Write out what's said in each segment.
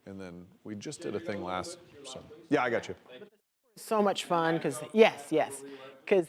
And then we just did a thing last summer. Yeah, I got you. So much fun because, yes, because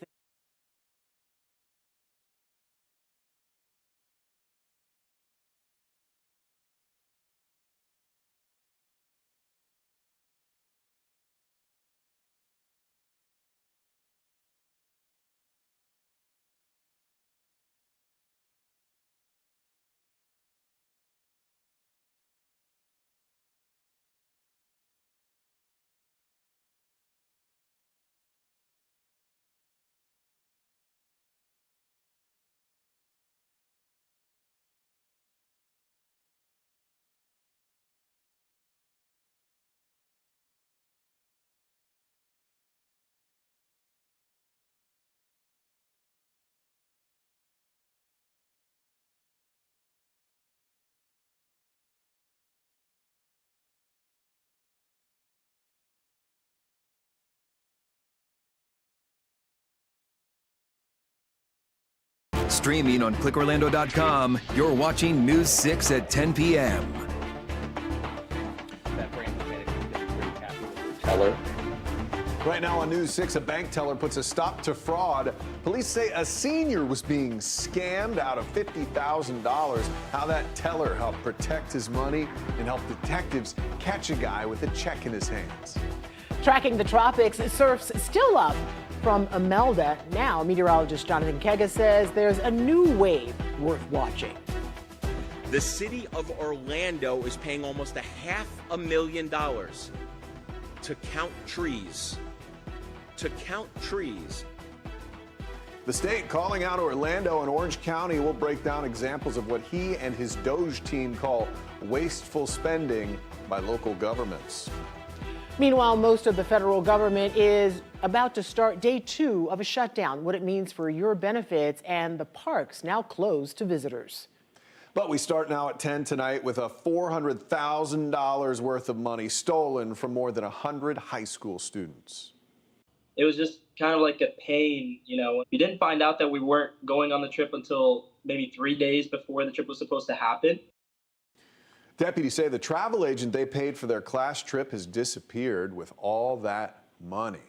Streaming on clickorlando.com, you're watching News 6 at 10 p.m. Teller. Right now on News 6, a bank teller puts a stop to fraud. Police say a senior was being scammed out of $50,000. How that teller helped protect his money and help detectives catch a guy with a check in his hands. tracking the tropics, surf's still up from Imelda. Now, meteorologist Jonathan Kega says there's a new wave worth watching. The city of Orlando is paying almost $500,000 to count trees. To count trees. The state calling out Orlando and Orange County will break down examples of what he and his Doge team call wasteful spending by local governments. Meanwhile, most of the federal government is about to start day 2 of a shutdown, what it means for your benefits and the parks now closed to visitors. But we start now at 10 tonight with a $400,000 worth of money stolen from more than 100 high school students. It was just kind of like a pain, you know. We didn't find out that we weren't going on the trip until maybe 3 days before the trip was supposed to happen. Deputies say the travel agent they paid for their class trip has disappeared with all that money.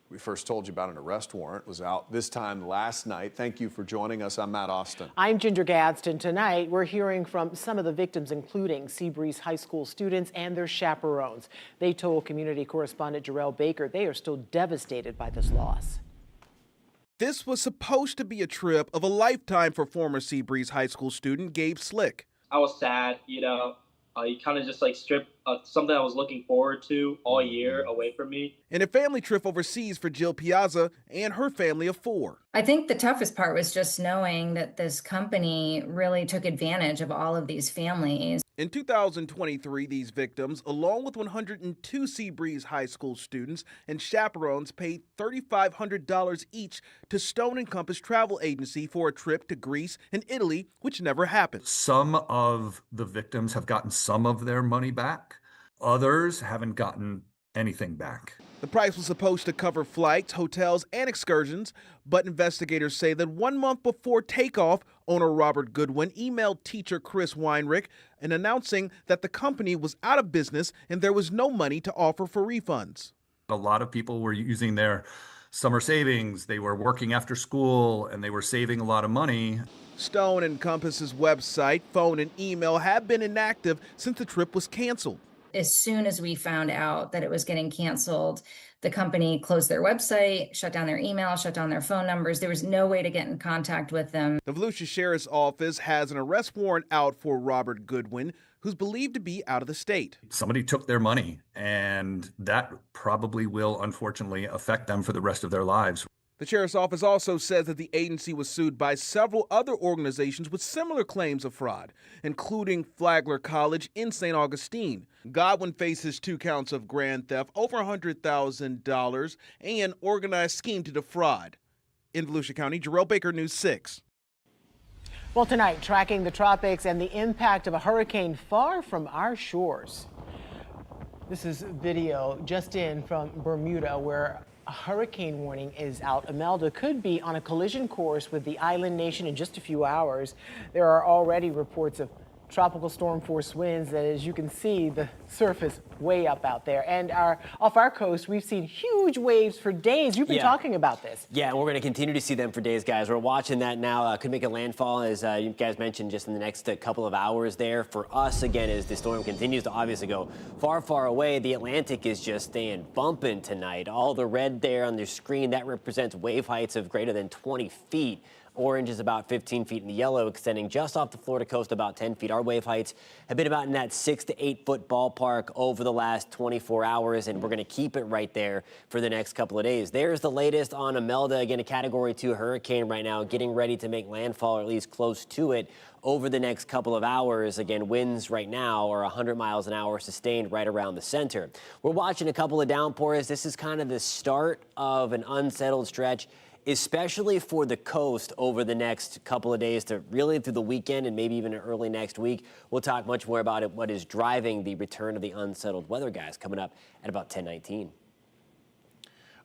We first told you about an arrest warrant was out this time last night. Thank you for joining us. I'm Matt Austin. I'm Ginger Gadsden. Tonight, we're hearing from some of the victims, including Seabreeze High School students and their chaperones. They told community correspondent Jarrell Baker they are still devastated by this loss. This was supposed to be a trip of a lifetime for former Seabreeze High School student Gabe Slick. I was sad, you know. You kind of just like stripped something I was looking forward to all year away from me. And a family trip overseas for Jill Piazza and her family of 4. I think the toughest part was just knowing that this company really took advantage of all of these families. In 2023, these victims, along with 102 Seabreeze High School students and chaperones, paid $3,500 each to Stone and Compass Travel Agency for a trip to Greece and Italy, which never happened. Some of the victims have gotten some of their money back. Others haven't gotten anything back. The price was supposed to cover flights, hotels, and excursions, but investigators say that 1 month before takeoff, owner Robert Goodwin emailed teacher Chris Weinrich and announcing that the company was out of business and there was no money to offer for refunds. A lot of people were using their summer savings, they were working after school, and they were saving a lot of money. Stone and Compass's website, phone, and email have been inactive since the trip was canceled. As soon as we found out that it was getting canceled, the company closed their website, shut down their email, shut down their phone numbers. There was no way to get in contact with them. The Volusia Sheriff's Office has an arrest warrant out for Robert Goodwin, who's believed to be out of the state. Somebody took their money, and that probably will, unfortunately, affect them for the rest of their lives. The Sheriff's Office also says that the agency was sued by several other organizations with similar claims of fraud, including Flagler College in St. Augustine. Godwin faces 2 counts of grand theft, over $100,000, and organized scheme to defraud. In Volusia County, Jarrell Baker, News 6. Well, tonight, tracking the tropics and the impact of a hurricane far from our shores. This is video just in from Bermuda, where a hurricane warning is out. Imelda could be on a collision course with the island nation in just a few hours. There are already reports of tropical storm force winds, and as you can see, the surf is way up out there. And off our coast, we've seen huge waves for days. You've been talking about this. Yeah, and we're going to continue to see them for days, guys. We're watching that now. Could make a landfall, as you guys mentioned, just in the next couple of hours there. For us, again, as the storm continues to obviously go far, far away, the Atlantic is just staying bumping tonight. All the red there on your screen, that represents wave heights of greater than 20 feet. Orange is about 15 feet, and the yellow extending just off the Florida coast about 10 feet. Our wave heights have been about in that 6 to 8 foot ballpark over the last 24 hours, and we're going to keep it right there for the next couple of days. There's the latest on Imelda, again, a Category 2 hurricane right now, getting ready to make landfall, or at least close to it, over the next couple of hours. Again, winds right now are 100 miles an hour, sustained right around the center. We're watching a couple of downpours. This is kind of the start of an unsettled stretch, especially for the coast over the next couple of days to really through the weekend and maybe even early next week. We'll talk much more about it, what is driving the return of the unsettled weather, guys, coming up at about 10:19.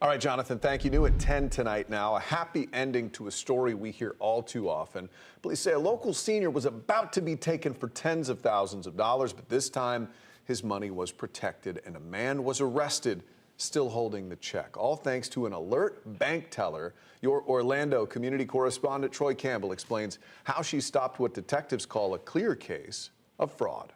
All right, Jonathan, thank you. New at 10 tonight now. A happy ending to a story we hear all too often. Police say a local senior was about to be taken for tens of thousands of dollars, but this time his money was protected and a man was arrested still holding the check, all thanks to an alert bank teller. Your Orlando community correspondent Troy Campbell explains how she stopped what detectives call a clear case of fraud.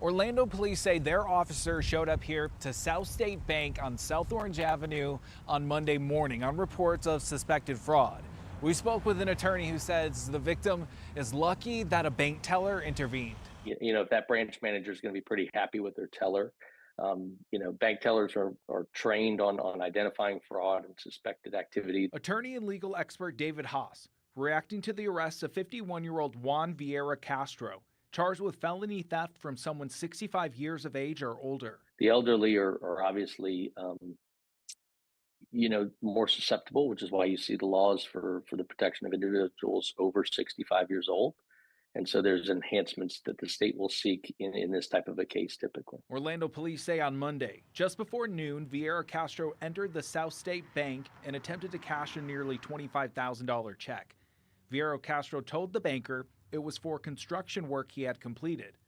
Orlando police say their officer showed up here to South State Bank on South Orange Avenue on Monday morning on reports of suspected fraud. We spoke with an attorney who says the victim is lucky that a bank teller intervened. You know, if that branch manager is going to be pretty happy with their teller. You know, bank tellers are trained on identifying fraud and suspected activity. Attorney and legal expert David Haas reacting to the arrest of 51-year-old Juan Vieira Castro, charged with felony theft from someone 65 years of age or older. The elderly are obviously, you know, more susceptible, which is why you see the laws for the protection of individuals over 65 years old. And so there's enhancements that the state will seek in this type of a case typically. Orlando police say on Monday, just before noon, Vieira Castro entered the South State Bank and attempted to cash a nearly $25,000 check. Vieira Castro told the banker it was for construction work he had completed.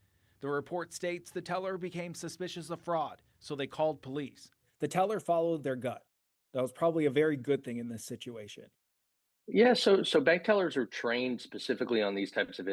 The report states the teller became suspicious of fraud, so they called police. The teller followed their gut. That was probably a very good thing in this situation. Yeah, so bank tellers are trained specifically on these types of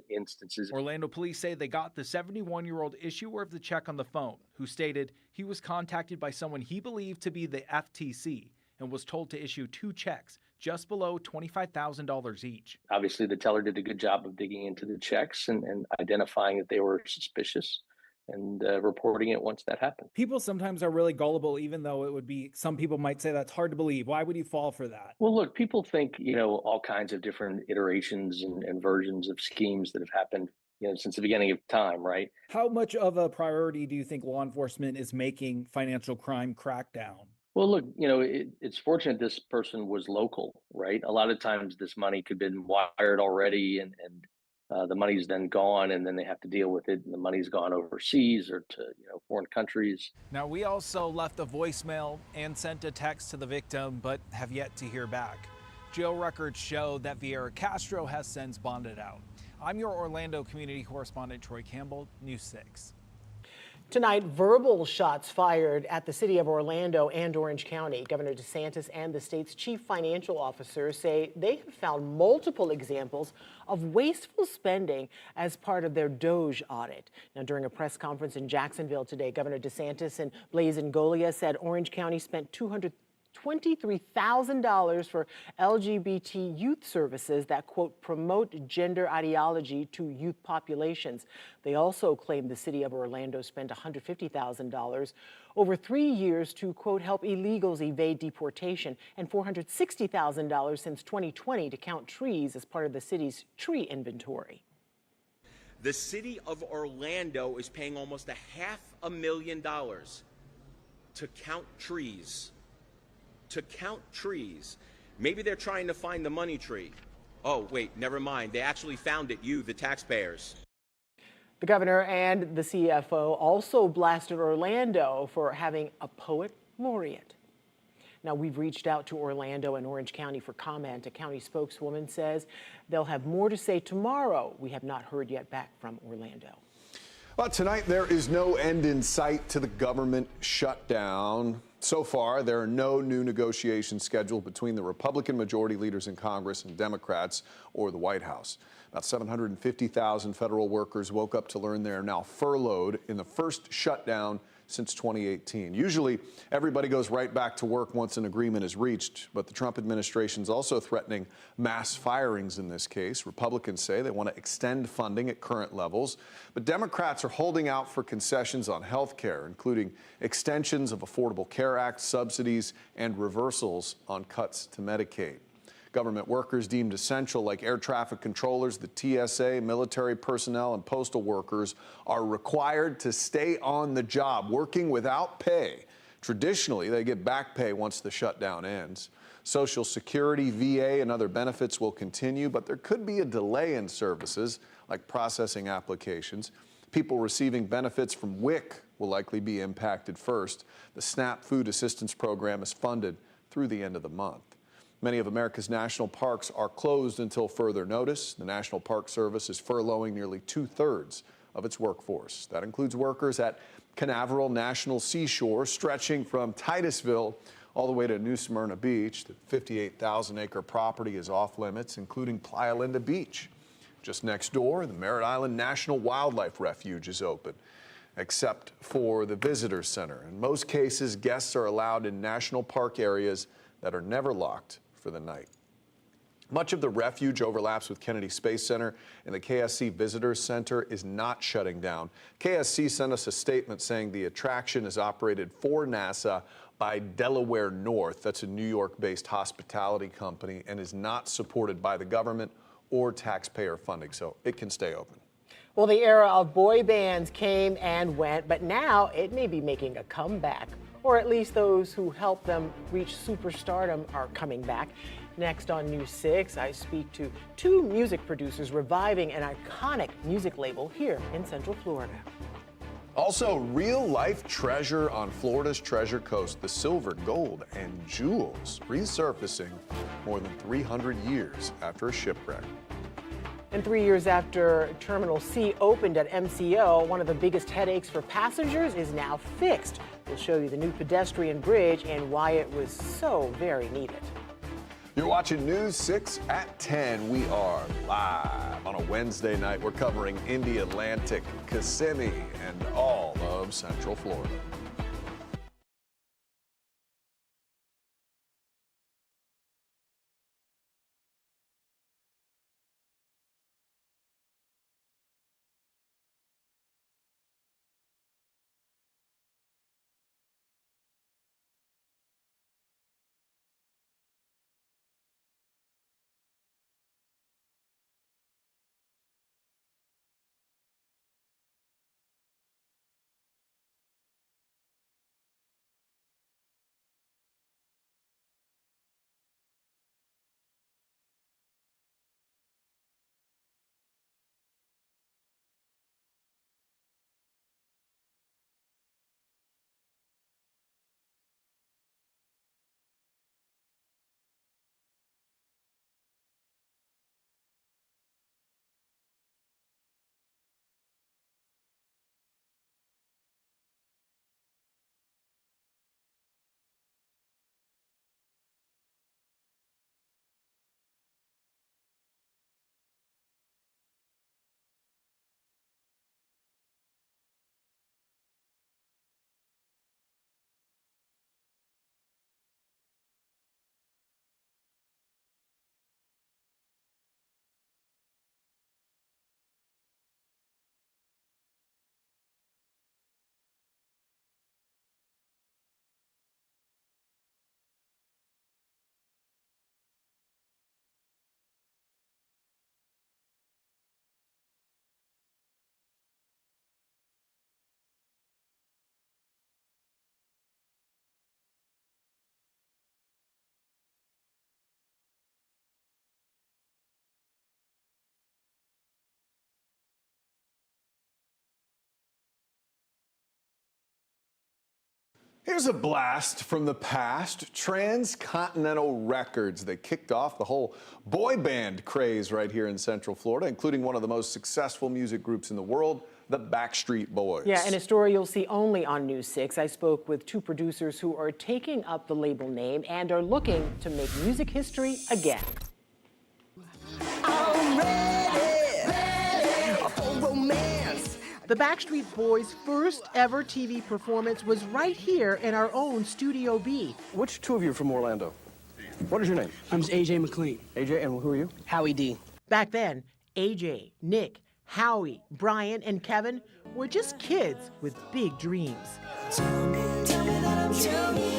instances. Orlando police say they got the 71-year-old issuer of the check on the phone, who stated he was contacted by someone he believed to be the FTC and was told to issue 2 checks just below $25,000 each. Obviously, the teller did a good job of digging into the checks and identifying that they were suspicious and reporting it once that happened. People sometimes are really gullible, even though it would be, some people might say that's hard to believe. Why would you fall for that? Well, look, people think, you know, all kinds of different iterations and versions of schemes that have happened, you know, since the beginning of time, right? How much of a priority do you think law enforcement is making financial crime crackdown? Well, look, you know, it's fortunate this person was local, right? A lot of times this money could have been wired already and the money's then gone, and then they have to deal with it, and the money's gone overseas or to, you know, foreign countries. Now, we also left a voicemail and sent a text to the victim, but have yet to hear back. Jail records show that Vieira Castro has since bonded out. I'm your Orlando community correspondent, Troy Campbell, News 6. Tonight, verbal shots fired at the city of Orlando and Orange County. Governor DeSantis and the state's chief financial officer say they have found multiple examples of wasteful spending as part of their DOGE audit. Now, during a press conference in Jacksonville today, Governor DeSantis and Blaise Ingoglia said Orange County spent $223,000 for LGBT youth services that, quote, promote gender ideology to youth populations. They also claimed the city of Orlando spent $150,000 over 3 years to, quote, help illegals evade deportation, and $460,000 since 2020 to count trees as part of the city's tree inventory. The city of Orlando is paying almost $500,000 to count trees. To count trees. Maybe they're trying to find the money tree. Oh, wait, never mind. They actually found it, you, the taxpayers. The governor and the CFO also blasted Orlando for having a poet laureate. Now, we've reached out to Orlando and Orange County for comment. A county spokeswoman says they'll have more to say tomorrow. We have not heard yet back from Orlando. Well, tonight there is no end in sight to the government shutdown. So far, there are no new negotiations scheduled between the Republican majority leaders in Congress and Democrats or the White House. About 750,000 federal workers woke up to learn they're now furloughed in the first shutdown since 2018. Usually, everybody goes right back to work once an agreement is reached, but the Trump administration is also threatening mass firings in this case. Republicans say they want to extend funding at current levels, but Democrats are holding out for concessions on health care, including extensions of Affordable Care Act subsidies and reversals on cuts to Medicaid. Government workers deemed essential, like air traffic controllers, the TSA, military personnel, and postal workers, are required to stay on the job, working without pay. Traditionally, they get back pay once the shutdown ends. Social Security, VA, and other benefits will continue, but there could be a delay in services, like processing applications. People receiving benefits from WIC will likely be impacted first. The SNAP Food Assistance Program is funded through the end of the month. Many of America's national parks are closed until further notice. The National Park Service is furloughing nearly 2/3 of its workforce. That includes workers at Canaveral National Seashore, stretching from Titusville all the way to New Smyrna Beach. The 58,000-acre property is off limits, including Playa Linda Beach. Just next door, the Merritt Island National Wildlife Refuge is open, except for the visitor center. In most cases, guests are allowed in national park areas that are never locked for the night. Much of the refuge overlaps with Kennedy Space Center, and the KSC Visitor Center is not shutting down. KSC sent us a statement saying the attraction is operated for NASA by Delaware North. That's a New York-based hospitality company and is not supported by the government or taxpayer funding, so it can stay open. Well, the era of boy bands came and went, but now it may be making a comeback. Or at least those who helped them reach superstardom are coming back. Next on News 6, I speak to two music producers reviving an iconic music label here in Central Florida. Also, real-life treasure on Florida's Treasure Coast, the silver, gold, and jewels resurfacing more than 300 years after a shipwreck. And 3 years after Terminal C opened at MCO, one of the biggest headaches for passengers is now fixed. We'll show you the new pedestrian bridge and why it was so very needed. You're watching News 6 at 10. We are live on a Wednesday night. We're covering Indy Atlantic, Kissimmee, and all of Central Florida. Here's a blast from the past. Transcontinental Records. They kicked off the whole boy band craze right here in Central Florida, including one of the most successful music groups in the world, the Backstreet Boys. Yeah, and a story you'll see only on News 6. I spoke with two producers who are taking up the label name and are looking to make music history again. I'm ready for romance. The Backstreet Boys' first ever TV performance was right here in our own Studio B. Which two of you are from Orlando? What is your name? I'm AJ McLean. AJ, and who are you? Howie D. Back then, AJ, Nick, Howie, Brian, and Kevin were just kids with big dreams. Tell me that I'm dreaming.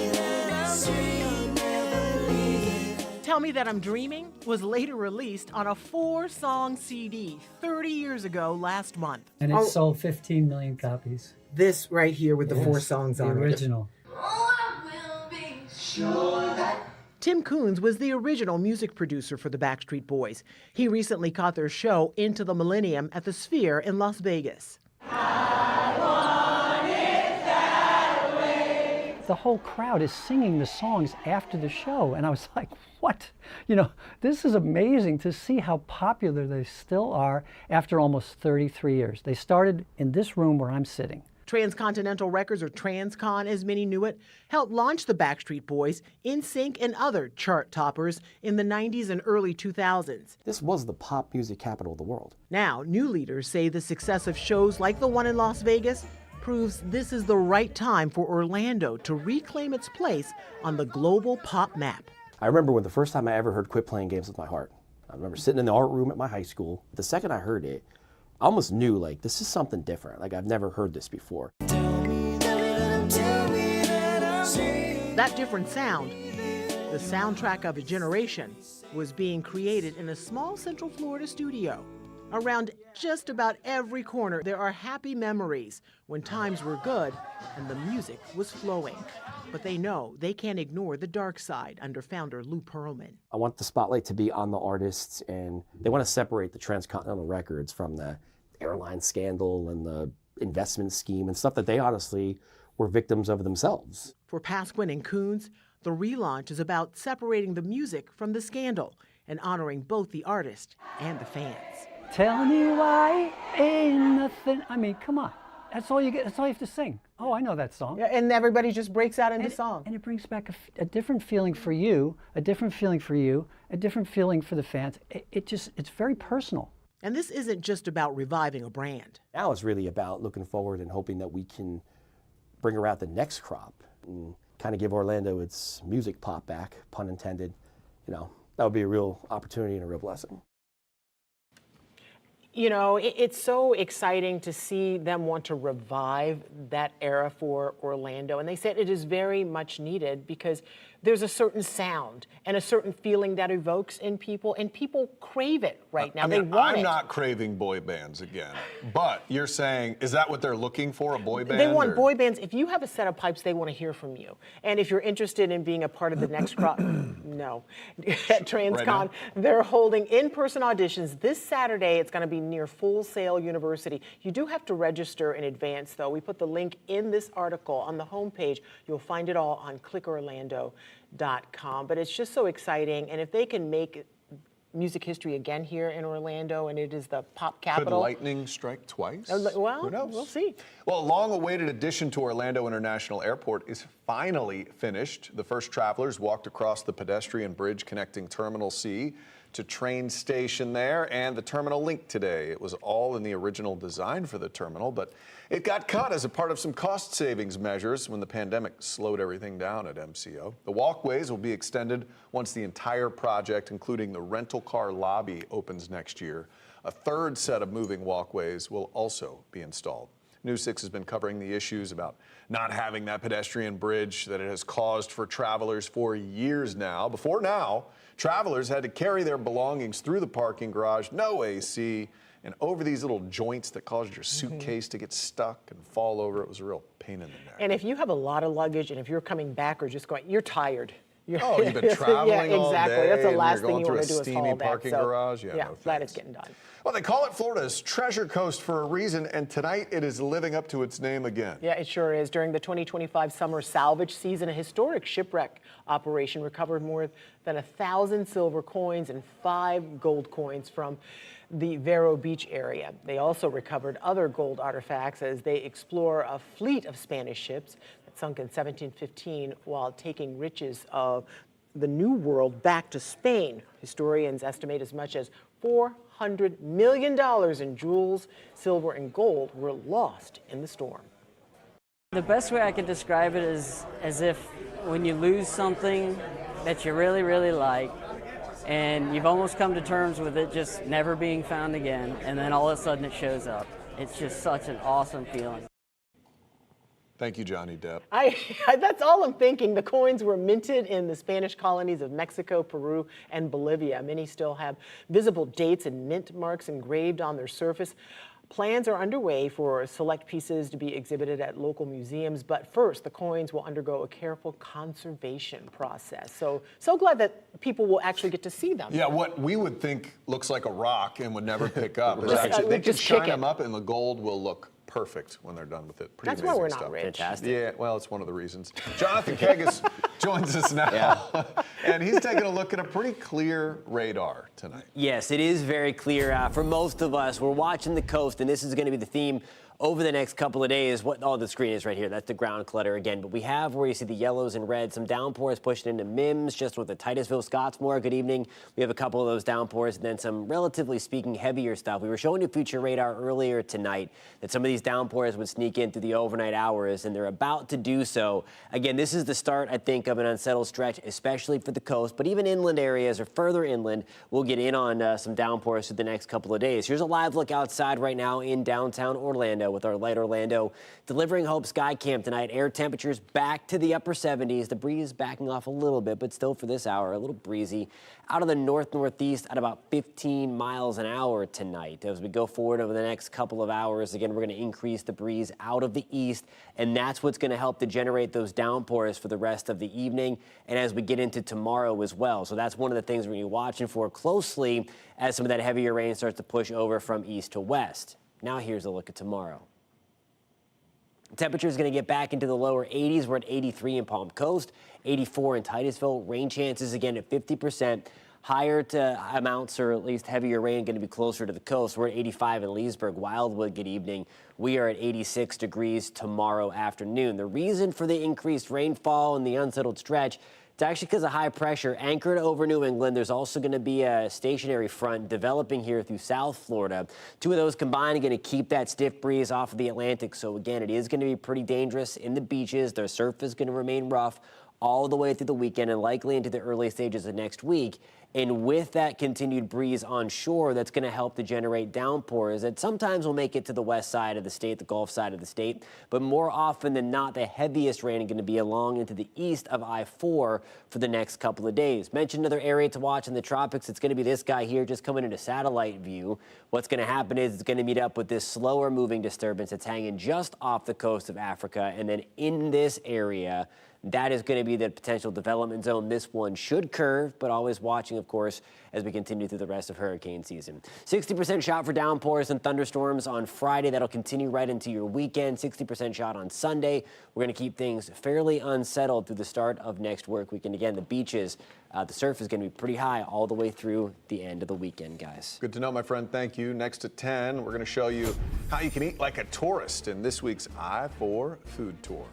Tell Me That I'm Dreaming was later released on a 4-song CD 30 years ago last month. And it sold 15 million copies. This right here with the Yes, 4 songs on the it. original. Oh, I will be sure that Tim Coons was the original music producer for the Backstreet Boys. He recently caught their show Into the Millennium at the Sphere in Las Vegas. The whole crowd is singing the songs after the show. And I was like, what? You know, this is amazing to see how popular they still are after almost 33 years. They started in this room where I'm sitting. Transcontinental Records, or Transcon as many knew it, helped launch the Backstreet Boys, NSYNC, and other chart toppers in the 90s and early 2000s. This was the pop music capital of the world. Now, new leaders say the success of shows like the one in Las Vegas proves this is the right time for Orlando to reclaim its place on the global pop map. I remember when the first time I ever heard Quit Playing Games With My Heart. I remember sitting in the art room at my high school. The second I heard it, I almost knew, like, this is something different. Like, I've never heard this before. That different sound, the soundtrack of a generation, was being created in a small Central Florida studio. Around just about every corner, there are happy memories when times were good and the music was flowing. But they know they can't ignore the dark side under founder Lou Pearlman. I want the spotlight to be on the artists, and they want to separate the Transcontinental Records from the airline scandal and the investment scheme and stuff that they honestly were victims of themselves. For Pasquin and Coons, the relaunch is about separating the music from the scandal and honoring both the artist and the fans. Tell me why ain't nothing. I mean, come on. That's all you get. That's all you have to sing. Oh, I know that song. Yeah, and everybody just breaks out into song. And it brings back a different feeling for you, a different feeling for you, a different feeling for the fans. It's very personal. And this isn't just about reviving a brand. Now it's really about looking forward and hoping that we can bring around the next crop and kind of give Orlando its music pop back, pun intended. You know, that would be a real opportunity and a real blessing. You know, it's so exciting to see them want to revive that era for Orlando. And they said it is very much needed because there's a certain sound and a certain feeling that evokes in people, and people crave it right now. They want it. I'm not craving boy bands again, but you're saying, is that what they're looking for, a boy band? They want boy bands. If you have a set of pipes, they want to hear from you. And if you're interested in being a part of the next crop, no. At Transcon, Right they're holding in-person auditions this Saturday. It's going to be near Full Sail University. You do have to register in advance, though. We put the link in this article on the homepage. You'll find it all on clickorlando.com. But it's just so exciting. And if they can make music history again here in Orlando, and it is the pop capital. Could lightning strike twice? Well, who knows? We'll see. Well, a long-awaited addition to Orlando International Airport is finally finished. The first travelers walked across the pedestrian bridge connecting Terminal C to train station there and the terminal link today. It was all in the original design for the terminal, but it got cut as a part of some cost savings measures when the pandemic slowed everything down at MCO. The walkways will be extended once the entire project, including the rental car lobby, opens next year. A third set of moving walkways will also be installed. News 6 has been covering the issues about not having that pedestrian bridge that it has caused for travelers for years now. Before now, travelers had to carry their belongings through the parking garage, no AC, and over these little joints that caused your suitcase to get stuck and fall over. It was a real pain in the neck. And if you have a lot of luggage and if you're coming back or just going, you're tired. Oh, you've been traveling yeah, all exactly. day. That's the and last you're thing going you through want a to do is steamy haul that. parking So, garage. yeah, no glad thanks. it's getting done. Well, they call it Florida's Treasure Coast for a reason, and tonight it is living up to its name again. Yeah, it sure is. During the 2025 summer salvage season, a historic shipwreck operation recovered more than 1,000 silver coins and 5 gold coins from the Vero Beach area. They also recovered other gold artifacts as they explore a fleet of Spanish ships that sunk in 1715 while taking riches of the New World back to Spain. Historians estimate as much as $400 million in jewels, silver, and gold were lost in the storm. The best way I could describe it is as if when you lose something that you really, really like, and you've almost come to terms with it just never being found again, and then all of a sudden it shows up. It's just such an awesome feeling. Thank you, Johnny Depp. That's all I'm thinking. The coins were minted in the Spanish colonies of Mexico, Peru, and Bolivia. Many still have visible dates and mint marks engraved on their surface. Plans are underway for select pieces to be exhibited at local museums, but first, the coins will undergo a careful conservation process. So glad that people will actually get to see them. Yeah, what we would think looks like a rock and would never pick up is Just, actually, they can just kick shine it. them up and the gold will look perfect when they're done with it. Pretty That's why amazing we're not stuff. rich. Fantastic. Yeah, well, it's one of the reasons. Jonathan Kegas joins us now, and he's taking a look at a pretty clear radar tonight. Yes, it is very clear for most of us. We're watching the coast, and this is going to be the theme over the next couple of days. What the screen is right here, that's the ground clutter again. But we have where you see the yellows and reds, some downpours pushing into Mims, just with the Titusville, Scottsmore. Good evening. We have a couple of those downpours, and then some relatively speaking heavier stuff. We were showing you future radar earlier tonight that some of these downpours would sneak in through the overnight hours, and they're about to do so. Again, this is the start, I think, of an unsettled stretch, especially for the coast, but even inland areas or further inland, we'll get in on some downpours through the next couple of days. Here's a live look outside right now in downtown Orlando with our Light Orlando delivering Hope Sky Cam tonight. Air temperatures back to the upper 70s. The breeze backing off a little bit, but still for this hour, a little breezy. Out of the northeast at about 15 miles an hour tonight. As we go forward over the next couple of hours, again, we're going to increase the breeze out of the east, and that's what's going to help to generate those downpours for the rest of the evening and as we get into tomorrow as well. So that's one of the things we're going to be watching for closely as some of that heavier rain starts to push over from east to west. Now here's a look at tomorrow. Temperature is going to get back into the lower 80s. We're at 83 in Palm Coast, 84 in Titusville. Rain chances again at 50%. Higher to amounts, or at least heavier rain, going to be closer to the coast. We're at 85 in Leesburg, Wildwood. Good evening. We are at 86 degrees tomorrow afternoon. The reason for the increased rainfall and the unsettled stretch, it's actually because of high pressure anchored over New England. There's also going to be a stationary front developing here through South Florida. Two of those combined are going to keep that stiff breeze off of the Atlantic. So again, it is going to be pretty dangerous in the beaches. The surf is going to remain rough all the way through the weekend and likely into the early stages of next week. And with that continued breeze on shore, that's going to help to generate downpours that sometimes will make it to the west side of the state, the Gulf side of the state. But more often than not, the heaviest rain is going to be along into the east of I-4 for the next couple of days. Mentioned another area to watch in the tropics. It's going to be this guy here just coming into satellite view. What's going to happen is it's going to meet up with this slower moving disturbance that's hanging just off the coast of Africa. And then in this area, that is going to be the potential development zone. This one should curve, but always watching, of course, as we continue through the rest of hurricane season. 60% shot for downpours and thunderstorms on Friday. That'll continue right into your weekend. 60% shot on Sunday. We're going to keep things fairly unsettled through the start of next work week. And again, the beaches, the surf is going to be pretty high all the way through the end of the weekend, guys. Good to know, my friend. Thank you. Next at 10, we're going to show you how you can eat like a tourist in this week's I-4 Food Tour.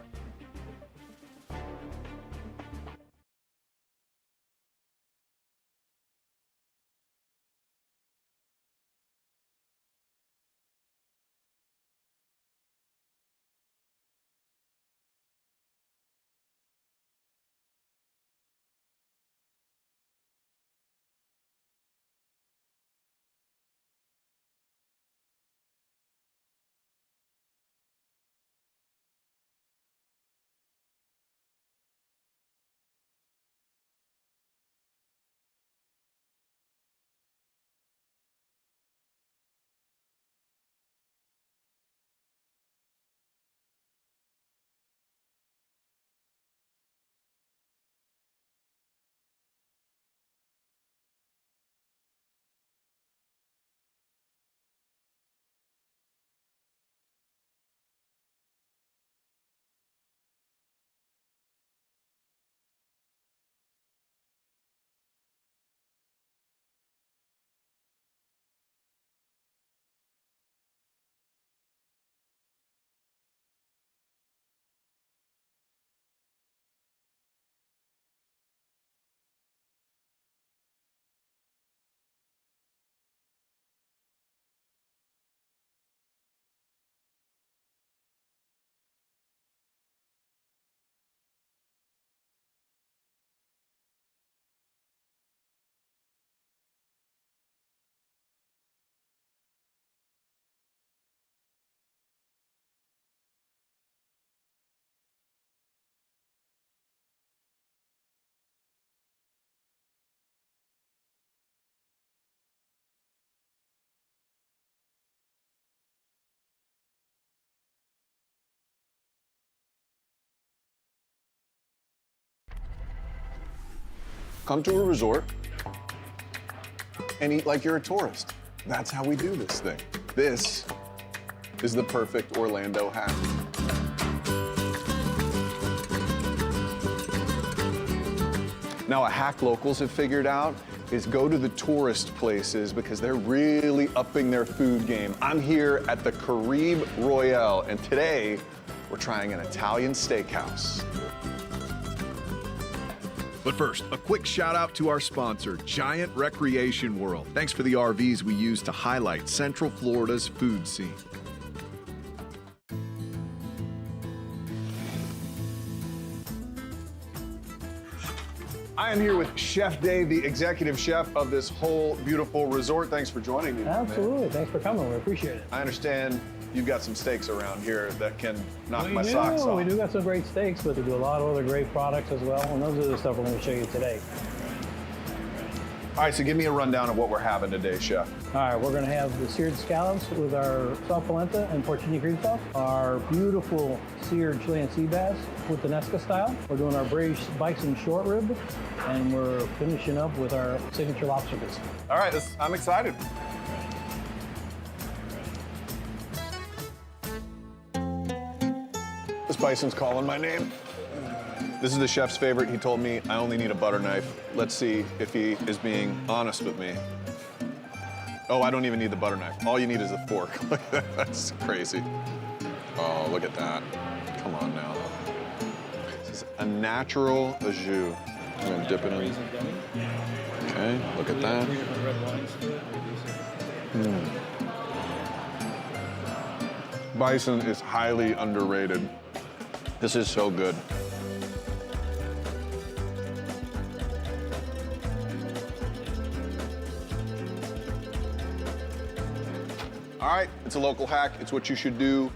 come to a resort and eat like you're a tourist. That's how we do this thing. This is the perfect Orlando hack. Now, a hack locals have figured out is go to the tourist places because they're really upping their food game. I'm here at the Caribe Royale, and today we're trying an Italian steakhouse. But first, a quick shout out to our sponsor, Giant Recreation World. Thanks for the RVs we use to highlight Central Florida's food scene. I am here with Chef Dave, the executive chef of this whole beautiful resort. Thanks for joining me. Absolutely. Man. Thanks for coming. We appreciate it. I understand you've got some steaks around here that can knock my socks off. We do got some great steaks, but we do a lot of other great products as well, and those are the stuff we're going to show you today. All right, so give me a rundown of what we're having today, Chef. All right, we're going to have the seared scallops with our soft polenta and porcini cream sauce, our beautiful seared Chilean sea bass with the Nesca style. We're doing our British bison short rib, and we're finishing up with our signature lobster biscuit. All right, I'm excited. This bison's calling my name. This is the chef's favorite. He told me I only need a butter knife. Let's see if he is being honest with me. Oh, I don't even need the butter knife. All you need is a fork. That's crazy. Oh, look at that. Come on now. This is a natural au jus. I'm gonna dip it in. Okay, look at that. Bison is highly underrated. This is so good. All right, it's a local hack. It's what you should do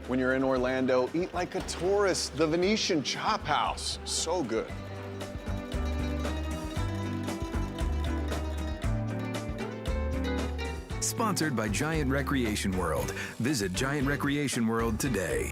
when you're in Orlando. Eat like a tourist. The Venetian Chop House, so good. Sponsored by Giant Recreation World. Visit Giant Recreation World today.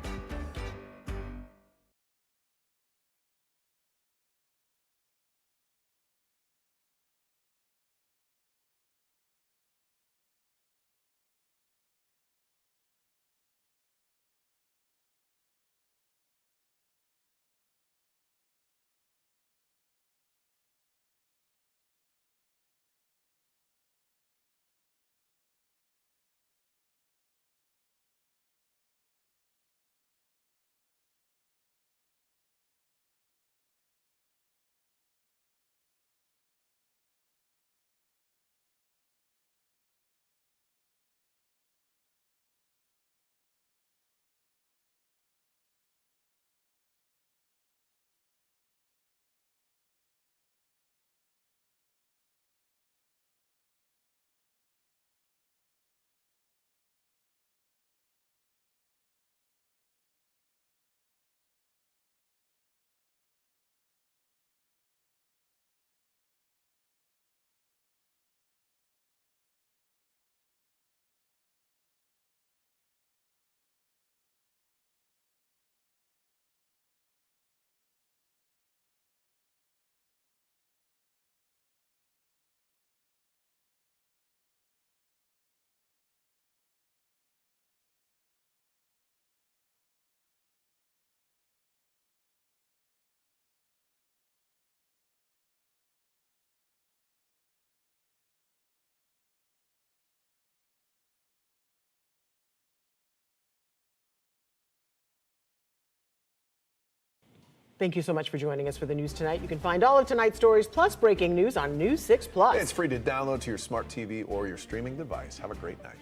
Thank you so much for joining us for the news tonight. You can find all of tonight's stories plus breaking news on News 6 Plus. It's free to download to your smart TV or your streaming device. Have a great night.